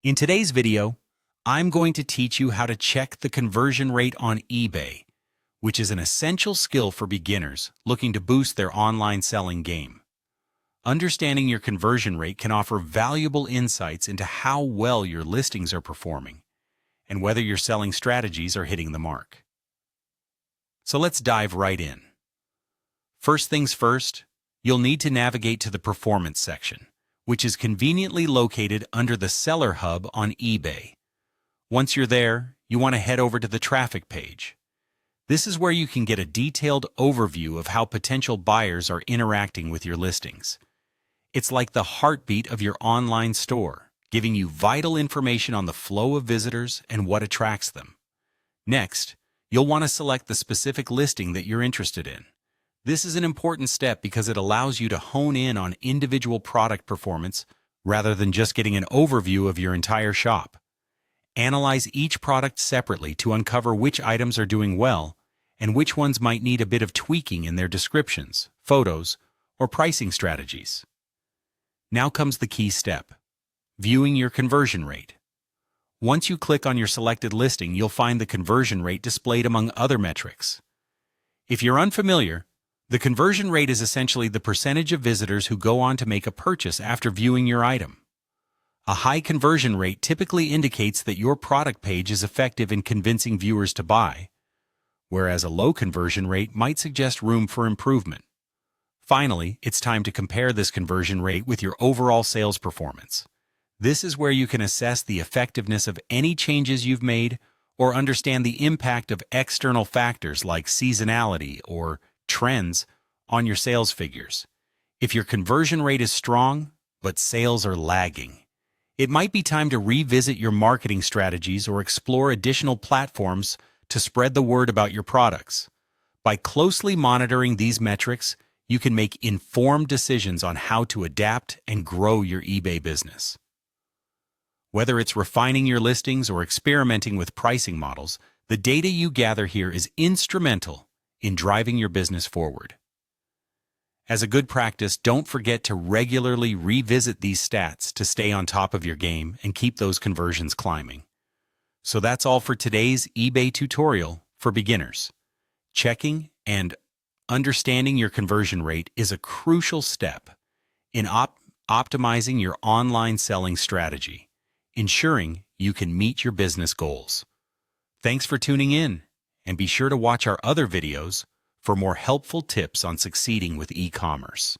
In today's video, I'm going to teach you how to check the conversion rate on eBay, which is an essential skill for beginners looking to boost their online selling game. Understanding your conversion rate can offer valuable insights into how well your listings are performing and whether your selling strategies are hitting the mark. So let's dive right in. First things first, you'll need to navigate to the Performance section, which is conveniently located under the Seller Hub on eBay. Once you're there, you want to head over to the Traffic page. This is where you can get a detailed overview of how potential buyers are interacting with your listings. It's like the heartbeat of your online store, giving you vital information on the flow of visitors and what attracts them. Next, you'll want to select the specific listing that you're interested in. This is an important step because it allows you to hone in on individual product performance rather than just getting an overview of your entire shop. Analyze each product separately to uncover which items are doing well and which ones might need a bit of tweaking in their descriptions, photos, or pricing strategies. Now comes the key step: viewing your conversion rate. Once you click on your selected listing, you'll find the conversion rate displayed among other metrics. If you're unfamiliar, the conversion rate is essentially the percentage of visitors who go on to make a purchase after viewing your item. A high conversion rate typically indicates that your product page is effective in convincing viewers to buy, whereas a low conversion rate might suggest room for improvement. Finally, it's time to compare this conversion rate with your overall sales performance. This is where you can assess the effectiveness of any changes you've made or understand the impact of external factors like seasonality or trends on your sales figures. If your conversion rate is strong, but sales are lagging, it might be time to revisit your marketing strategies or explore additional platforms to spread the word about your products. By closely monitoring these metrics, you can make informed decisions on how to adapt and grow your eBay business. Whether it's refining your listings or experimenting with pricing models, the data you gather here is instrumental in driving your business forward. As a good practice, don't forget to regularly revisit these stats to stay on top of your game and keep those conversions climbing. So that's all for today's eBay tutorial for beginners. Checking and understanding your conversion rate is a crucial step in optimizing your online selling strategy, ensuring you can meet your business goals. Thanks for tuning in, and be sure to watch our other videos for more helpful tips on succeeding with e-commerce.